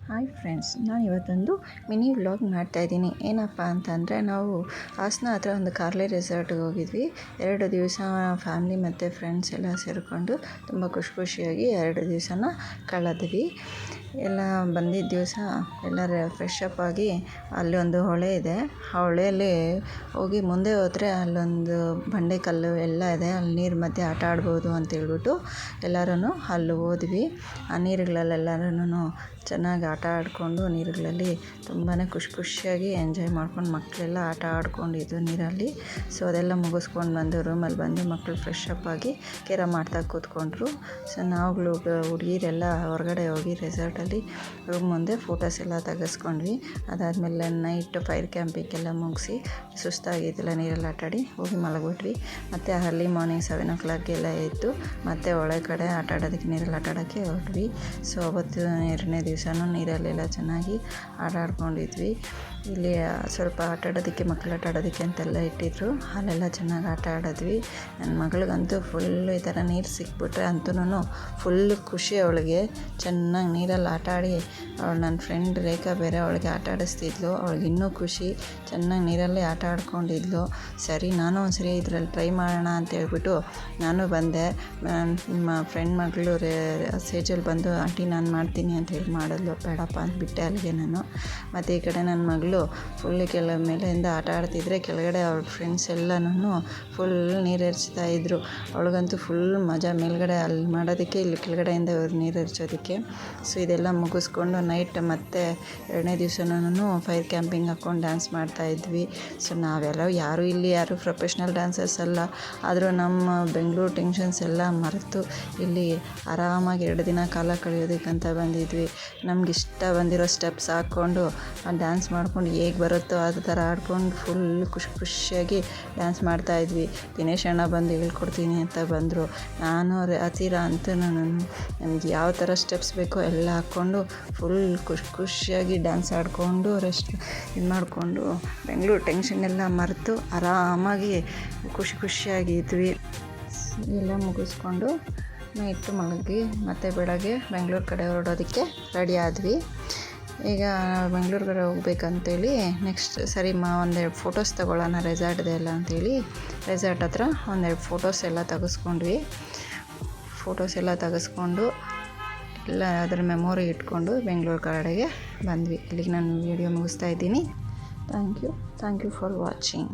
Hi friends, ನಾನು ಇವತ್ತೊಂದು mini vlog ಮಾಡ್ತಾಯಿದ್ದೀನಿ. ಏನಪ್ಪ ಅಂತಂದರೆ, ನಾವು ಹಾಸನ ಹತ್ರ ಒಂದು ಕಾರ್ಲೆ ರೆಸಾರ್ಟ್ಗೆ ಹೋಗಿದ್ವಿ. 2 ದಿವಸ ಫ್ಯಾಮ್ಲಿ ಮತ್ತು ಫ್ರೆಂಡ್ಸ್ ಎಲ್ಲ ಸೇರಿಕೊಂಡು ತುಂಬ ಖುಷಿಯಾಗಿ 2 ದಿವಸನ ಕಳೆದ್ವಿ. ಎಲ್ಲ ಬಂದಿದ್ದ ದಿವಸ ಎಲ್ಲರೂ ಫ್ರೆಶ್ ಅಪ್ ಆಗಿ ಅಲ್ಲಿ ಒಂದು ಹೊಳೆ ಇದೆ. ಆ ಹೊಳೆಯಲ್ಲಿ ಹೋಗಿ ಮುಂದೆ ಹೋದರೆ ಅಲ್ಲೊಂದು ಬಂಡೆಕಲ್ಲು ಎಲ್ಲ ಇದೆ. ಅಲ್ಲಿ ನೀರು ಮಧ್ಯೆ ಆಟ ಆಡ್ಬೋದು ಅಂತೇಳ್ಬಿಟ್ಟು ಎಲ್ಲರೂ ಅಲ್ಲಿ ಹೋದ್ವಿ. ಆ ನೀರುಗಳಲ್ಲೆಲ್ಲರೂ ಚೆನ್ನಾಗಿ ಆಟ ಆಡಿಕೊಂಡು ನೀರುಗಳಲ್ಲಿ ತುಂಬಾ ಖುಷಿಯಾಗಿ ಎಂಜಾಯ್ ಮಾಡ್ಕೊಂಡು ಮಕ್ಕಳೆಲ್ಲ ಆಟ ಆಡ್ಕೊಂಡಿದ್ದು ನೀರಲ್ಲಿ. ಸೊ ಅದೆಲ್ಲ ಮುಗಿಸ್ಕೊಂಡು ಬಂದು ರೂಮಲ್ಲಿ ಬಂದು ಮಕ್ಕಳು ಫ್ರೆಶ್ ಅಪ್ ಆಗಿ ಕೇರ ಮಾಡ್ತಾ ಕೂತ್ಕೊಂಡ್ರು. ಸೊ ನಾವುಗಳು ಹುಡುಗಿರೆಲ್ಲ ಹೊರಗಡೆ ಹೋಗಿ ರೆಸಾರ್ಟಲ್ಲಿ ರೂಮ್ ಮುಂದೆ ಫೋಟೋಸ್ ಎಲ್ಲ ತೆಗೆಸ್ಕೊಂಡ್ವಿ. ಅದಾದಮೇಲೆ ನೈಟ್ ಫೈರ್ ಕ್ಯಾಂಪಿಂಗೆಲ್ಲ ಮುಗಿಸಿ ಸುಸ್ತಾಗಿದ್ದೆಲ್ಲ ನೀರಲ್ಲಿ ಆಟಾಡಿ ಹೋಗಿ ಮಲಗಿಬಿಟ್ವಿ. ಮತ್ತು ಅರ್ಲಿ ಮಾರ್ನಿಂಗ್ 7 o'clockಗೆಲ್ಲ ಎದ್ದು ಮತ್ತೆ ಒಳ ಕಡೆ ಆಟ ಆಡೋದಕ್ಕೆ ನೀರಲ್ಲಿ ಆಟ ಆಡೋಕ್ಕೆ ಹೊರಟ್ವಿ. ಸೊ ಅವತ್ತು 2ನೇ ದಿವಸನೂ ನೀರಲ್ಲೆಲ್ಲ ಚೆನ್ನಾಗಿ ಆಟ ಆಡ್ಕೊಂಡಿದ್ವಿ. ಇಲ್ಲಿ ಸ್ವಲ್ಪ ಆಟ ಆಡೋದಕ್ಕೆ ಮಕ್ಕಳು ಆಟ ಆಡೋದಕ್ಕೆ ಅಂತೆಲ್ಲ ಇಟ್ಟಿದ್ರು. ಅಲ್ಲೆಲ್ಲ ಚೆನ್ನಾಗಿ ಆಟ ಆಡಿದ್ವಿ. ನನ್ನ ಮಗಳಿಗಂತೂ ಫುಲ್ಲು ಈ ಥರ ನೀರು ಸಿಕ್ಬಿಟ್ರೆ ಅಂತೂ ಫುಲ್ಲು ಖುಷಿ ಅವಳಿಗೆ. ಚೆನ್ನಾಗಿ ನೀರಲ್ಲಿ ಆಟ ಆಡಿ ಅವಳು ನನ್ನ ಫ್ರೆಂಡ್ ರೇಖಾ ಬೇರೆ ಅವಳಿಗೆ ಆಟ ಆಡಿಸ್ತಿದ್ಲು. ಅವಳಿಗೆ ಇನ್ನೂ ಖುಷಿ, ಚೆನ್ನಾಗಿ ನೀರಲ್ಲೇ ಆಟ ಆಡ್ಕೊಂಡಿದ್ಲು. ಸರಿ, ನಾನು ಒಂದ್ಸರಿ ಇದರಲ್ಲಿ ಟ್ರೈ ಮಾಡೋಣ ಅಂತ ಹೇಳ್ಬಿಟ್ಟು ನಾನು ಬಂದೆ. ನಿಮ್ಮ ಫ್ರೆಂಡ್ ಮಗಳು ಸ್ಟೇಜಲ್ಲಿ ಬಂದು ಆಂಟಿ ನಾನು ಮಾಡ್ತೀನಿ ಅಂತ ಹೇಳಿ ಮಾಡಿದ್ಲು. ಬೇಡಪ್ಪ ಅಂದ್ಬಿಟ್ಟೆ ಅಲ್ಲಿಗೆ ನಾನು. ಮತ್ತು ಈ ಕಡೆ ನನ್ನ ಮಗಳು ಫುಲ್ ಮೇಲೆಯಿಂದ ಆಟ ಆಡ್ತಿದ್ರೆ ಕೆಳಗಡೆ ಅವ್ಳ ಫ್ರೆಂಡ್ಸ್ ಎಲ್ಲನೂ ಫುಲ್ ನೀರು ಎರಚ್ತಾಯಿದ್ರು. ಅವಳಿಗಂತೂ ಫುಲ್ ಮಜಾ ಮೇಲ್ಗಡೆ ಅಲ್ಲಿ ಮಾಡೋದಕ್ಕೆ, ಇಲ್ಲಿ ಕೆಳಗಡೆಯಿಂದ ನೀರು ಎರಚೋದಕ್ಕೆ. ಸೊ ಇದೆಲ್ಲ ಮುಗಿಸ್ಕೊಂಡು ನೈಟ್ ಮತ್ತೆ 2ನೇ ದಿವಸನೂ ಫೈರ್ ಕ್ಯಾಂಪಿಂಗ್ ಹಾಕ್ಕೊಂಡು ಡ್ಯಾನ್ಸ್ ಮಾಡ್ತಾಯಿದ್ವಿ. ಸೊ ಯಾರು ಪ್ರೊಫೆಷ್ನಲ್ ಡ್ಯಾನ್ಸರ್ಸ್ ಅಲ್ಲ, ಆದರೂ ನಮ್ಮ ಬೆಂಗಳೂರು ಟೆನ್ಷನ್ಸ್ ಎಲ್ಲ ಮರೆತು ಇಲ್ಲಿ ಆರಾಮಾಗಿ 2 ದಿನ ಕಾಲ ಕಳೆಯೋದಕ್ಕಂತ ಬಂದಿದ್ವಿ. ನಮ್ಗೆ ಇಷ್ಟ ಬಂದಿರೋ ಸ್ಟೆಪ್ಸ್ ಹಾಕ್ಕೊಂಡು ಡ್ಯಾನ್ಸ್ ಮಾಡ್ಕೊಂಡು ಹೇಗೆ ಬರುತ್ತೋ ಅದು ಥರ ಆಡ್ಕೊಂಡು ಫುಲ್ ಖುಷಿಯಾಗಿ ಡ್ಯಾನ್ಸ್ ಮಾಡ್ತಾಯಿದ್ವಿ. ದಿನೇಶ್ ಅಣ್ಣ ಬಂದು ಹೇಳ್ಕೊಡ್ತೀನಿ ಅಂತ ಬಂದರು. ನಾನು ಹತ್ತಿರ ಅಂತೂ ನಮ್ಗೆ ಯಾವ ಥರ ಸ್ಟೆಪ್ಸ್ ಬೇಕೋ ಎಲ್ಲ ಹಾಕ್ಕೊಂಡು ಫುಲ್ ಖುಷಿಯಾಗಿ ಡ್ಯಾನ್ಸ್ ಆಡಿಕೊಂಡು ಇದು ಮಾಡಿಕೊಂಡು ಬೆಂಗಳೂರು ಟೆನ್ಷನ್ನೆಲ್ಲ ಮರೆತು ಆರಾಮಾಗಿ ಖುಷಿಯಾಗಿದ್ವಿ. ಎಲ್ಲ ಮುಗಿಸ್ಕೊಂಡು ನೈಟು ಮಲಗಿ ಮತ್ತೆ ಬೆಳಗ್ಗೆ ಬೆಂಗಳೂರು ಕಡೆ ಹೊರಡೋದಕ್ಕೆ ರೆಡಿ ಆದ್ವಿ. ಈಗ ಬೆಂಗಳೂರು ಕಡೆ ಹೋಗ್ಬೇಕಂತೇಳಿ ನೆಕ್ಸ್ಟ್ ಸರಿ ಒಂದೆರಡು ಫೋಟೋಸ್ ತೊಗೊಳ್ಳೋಣ ರೆಸಾರ್ಟ್ದೆ ಎಲ್ಲ ಅಂಥೇಳಿ ರೆಸಾರ್ಟ್ ಹತ್ರ ಒಂದೆರಡು ಫೋಟೋಸ್ ಎಲ್ಲ ತೆಗೆಸ್ಕೊಂಡ್ವಿ. ಫೋಟೋಸ್ ಎಲ್ಲ ತೆಗೆಸ್ಕೊಂಡು ಎಲ್ಲ ಅದರ ಮೆಮೊರಿ ಇಟ್ಕೊಂಡು ಬೆಂಗಳೂರು ಕಡೆಗೆ ಬಂದ್ವಿ. ಇಲ್ಲಿಗೆ ನಾನು ವೀಡಿಯೋ ಮುಗಿಸ್ತಾ ಇದ್ದೀನಿ. Thank you for watching.